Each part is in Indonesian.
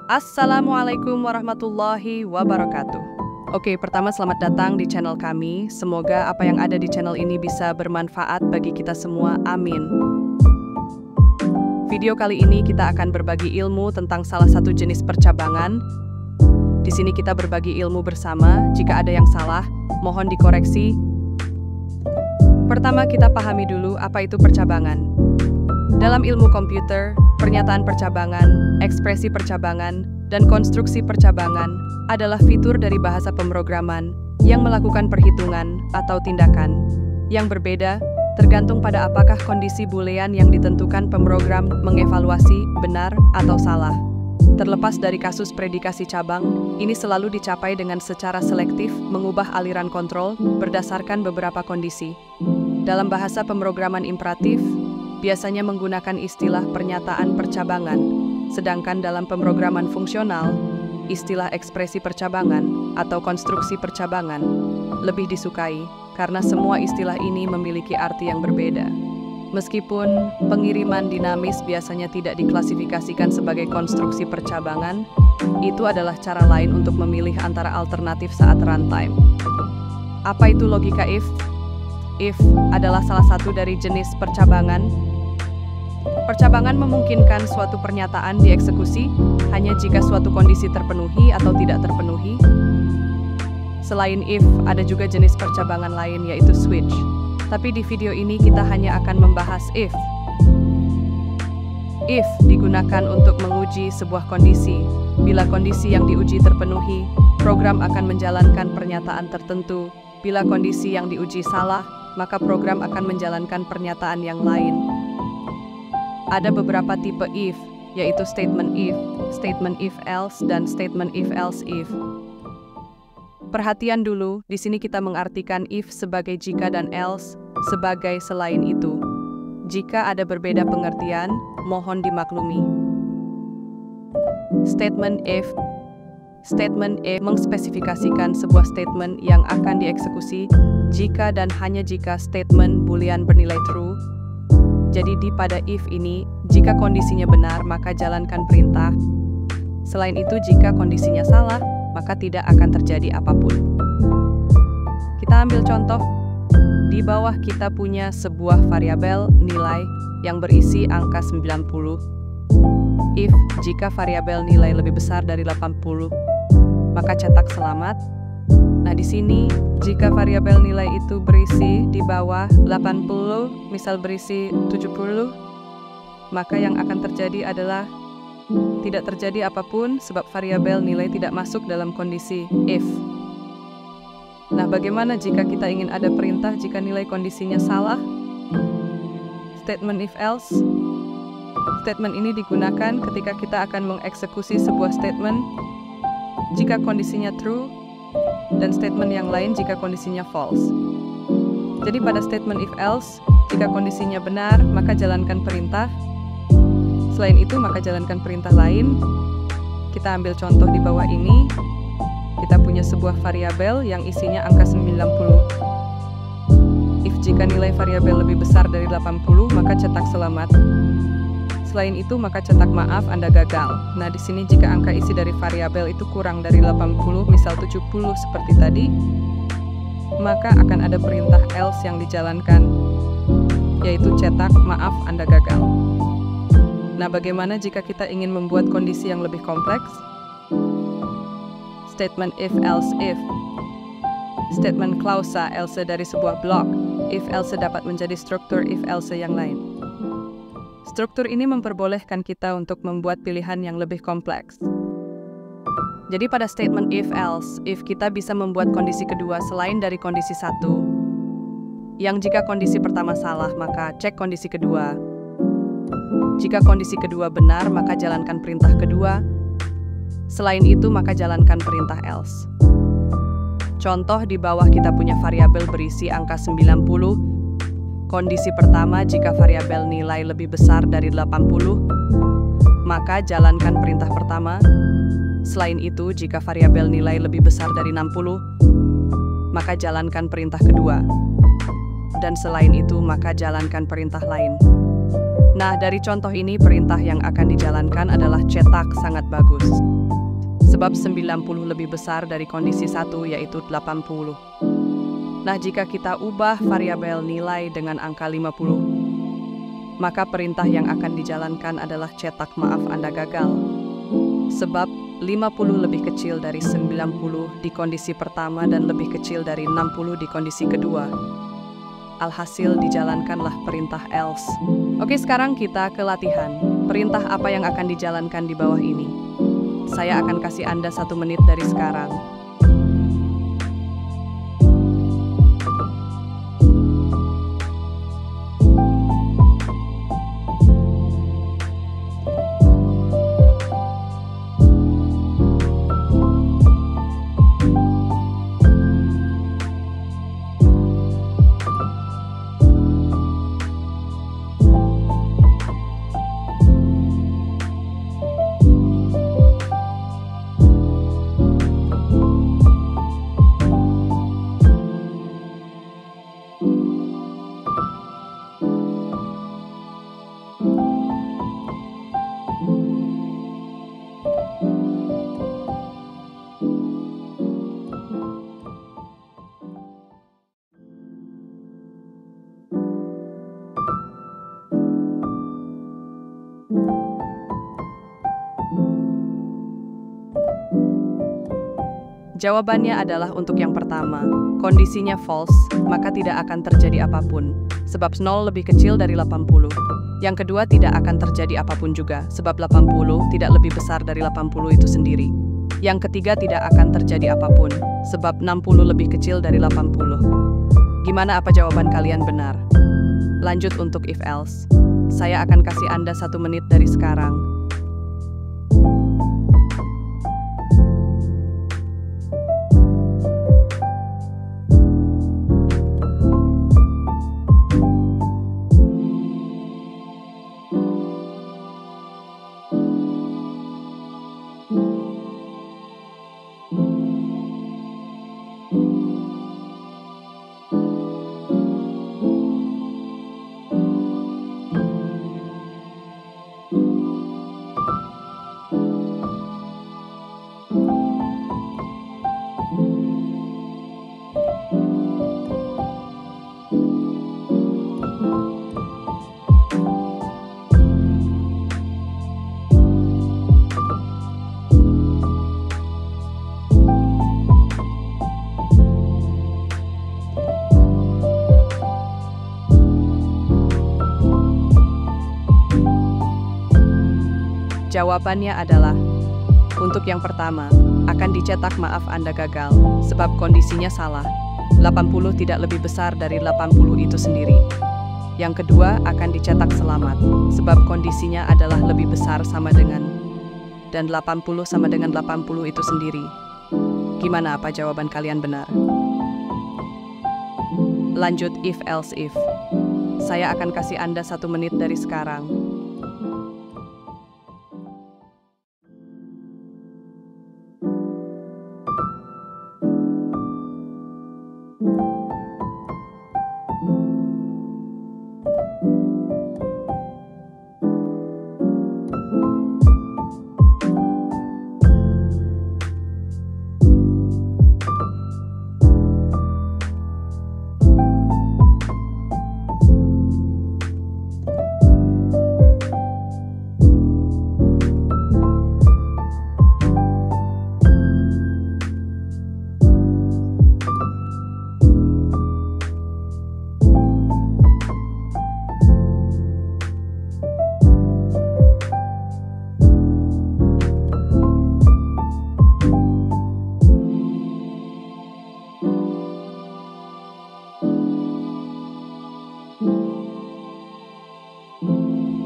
Assalamualaikum warahmatullahi wabarakatuh. Oke, pertama selamat datang di channel kami. Semoga apa yang ada di channel ini bisa bermanfaat bagi kita semua. Amin. Video kali ini kita akan berbagi ilmu tentang salah satu jenis percabangan. Di sini kita berbagi ilmu bersama. Jika ada yang salah, mohon dikoreksi. Pertama kita pahami dulu apa itu percabangan. Dalam ilmu komputer, pernyataan percabangan, ekspresi percabangan, dan konstruksi percabangan adalah fitur dari bahasa pemrograman yang melakukan perhitungan atau tindakan yang berbeda tergantung pada apakah kondisi boolean yang ditentukan pemrogram mengevaluasi benar atau salah. Terlepas dari kasus predikasi cabang, ini selalu dicapai dengan secara selektif mengubah aliran kontrol berdasarkan beberapa kondisi. Dalam bahasa pemrograman imperatif, biasanya menggunakan istilah pernyataan percabangan, sedangkan dalam pemrograman fungsional, istilah ekspresi percabangan atau konstruksi percabangan lebih disukai karena semua istilah ini memiliki arti yang berbeda. Meskipun pengiriman dinamis biasanya tidak diklasifikasikan sebagai konstruksi percabangan, itu adalah cara lain untuk memilih antara alternatif saat runtime. Apa itu logika if? If adalah salah satu dari jenis percabangan. Percabangan memungkinkan suatu pernyataan dieksekusi hanya jika suatu kondisi terpenuhi atau tidak terpenuhi. Selain if, ada juga jenis percabangan lain yaitu switch. Tapi di video ini kita hanya akan membahas if. If digunakan untuk menguji sebuah kondisi. Bila kondisi yang diuji terpenuhi, program akan menjalankan pernyataan tertentu. Bila kondisi yang diuji salah, maka program akan menjalankan pernyataan yang lain. Ada beberapa tipe if, yaitu statement if else, dan statement if else if. Perhatian dulu, di sini kita mengartikan if sebagai jika dan else sebagai selain itu. Jika ada berbeda pengertian, mohon dimaklumi. Statement if mengspesifikasikan sebuah statement yang akan dieksekusi jika dan hanya jika statement boolean bernilai true. Jadi pada if ini, jika kondisinya benar, maka jalankan perintah. Selain itu, jika kondisinya salah, maka tidak akan terjadi apapun. Kita ambil contoh. Di bawah kita punya sebuah variabel nilai yang berisi angka 90. If jika variabel nilai lebih besar dari 80, maka cetak selamat. Nah, di sini jika variabel nilai itu berisi di bawah 80, misal berisi 70, maka yang akan terjadi adalah tidak terjadi apapun sebab variabel nilai tidak masuk dalam kondisi if. Nah, bagaimana jika kita ingin ada perintah jika nilai kondisinya salah? Statement if else. Statement ini digunakan ketika kita akan mengeksekusi sebuah statement jika kondisinya true, dan statement yang lain jika kondisinya false. Jadi pada statement if else, jika kondisinya benar, maka jalankan perintah. Selain itu, maka jalankan perintah lain. Kita ambil contoh di bawah ini. Kita punya sebuah variabel yang isinya angka 90. If jika nilai variabel lebih besar dari 80, maka cetak selamat. Selain itu, maka cetak maaf, Anda gagal. Nah, di sini jika angka isi dari variabel itu kurang dari 80, misal 70 seperti tadi, maka akan ada perintah else yang dijalankan, yaitu cetak maaf, Anda gagal. Nah, bagaimana jika kita ingin membuat kondisi yang lebih kompleks? Statement if else if. Statement klausa else dari sebuah blok. If else dapat menjadi struktur if else yang lain. Struktur ini memperbolehkan kita untuk membuat pilihan yang lebih kompleks. Jadi pada statement if else, if kita bisa membuat kondisi kedua selain dari kondisi satu. Yang jika kondisi pertama salah, maka cek kondisi kedua. Jika kondisi kedua benar, maka jalankan perintah kedua. Selain itu, maka jalankan perintah else. Contoh di bawah kita punya variabel berisi angka 90. Kondisi pertama, jika variabel nilai lebih besar dari 80, maka jalankan perintah pertama. Selain itu, jika variabel nilai lebih besar dari 60, maka jalankan perintah kedua. Dan selain itu, maka jalankan perintah lain. Nah, dari contoh ini perintah yang akan dijalankan adalah cetak sangat bagus. Sebab 90 lebih besar dari kondisi 1 yaitu 80. Nah, jika kita ubah variabel nilai dengan angka 50, maka perintah yang akan dijalankan adalah cetak maaf Anda gagal. Sebab 50 lebih kecil dari 90 di kondisi pertama dan lebih kecil dari 60 di kondisi kedua. Alhasil dijalankanlah perintah else. Oke, sekarang kita ke latihan. Perintah apa yang akan dijalankan di bawah ini? Saya akan kasih Anda 1 menit dari sekarang. Jawabannya adalah untuk yang pertama. Kondisinya false, maka tidak akan terjadi apapun, sebab 0 lebih kecil dari 80. Yang kedua, tidak akan terjadi apapun juga, sebab 80 tidak lebih besar dari 80 itu sendiri. Yang ketiga, tidak akan terjadi apapun, sebab 60 lebih kecil dari 80. Gimana, apa jawaban kalian benar? Lanjut untuk if else. Saya akan kasih Anda 1 menit dari sekarang. Jawabannya adalah, untuk yang pertama, akan dicetak maaf Anda gagal, sebab kondisinya salah. 80 tidak lebih besar dari 80 itu sendiri. Yang kedua, akan dicetak selamat, sebab kondisinya adalah lebih besar sama dengan, dan 80 sama dengan 80 itu sendiri. Gimana, apa jawaban kalian benar? Lanjut if else if. Saya akan kasih Anda 1 menit dari sekarang.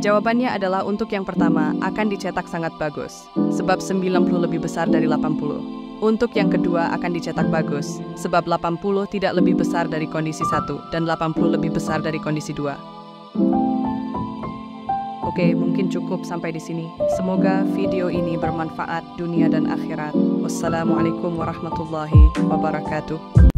Jawabannya adalah untuk yang pertama, akan dicetak sangat bagus, sebab 90 lebih besar dari 80. Untuk yang kedua, akan dicetak bagus, sebab 80 tidak lebih besar dari kondisi 1, dan 80 lebih besar dari kondisi 2. Oke, mungkin cukup sampai di sini. Semoga video ini bermanfaat dunia dan akhirat. Wassalamualaikum warahmatullahi wabarakatuh.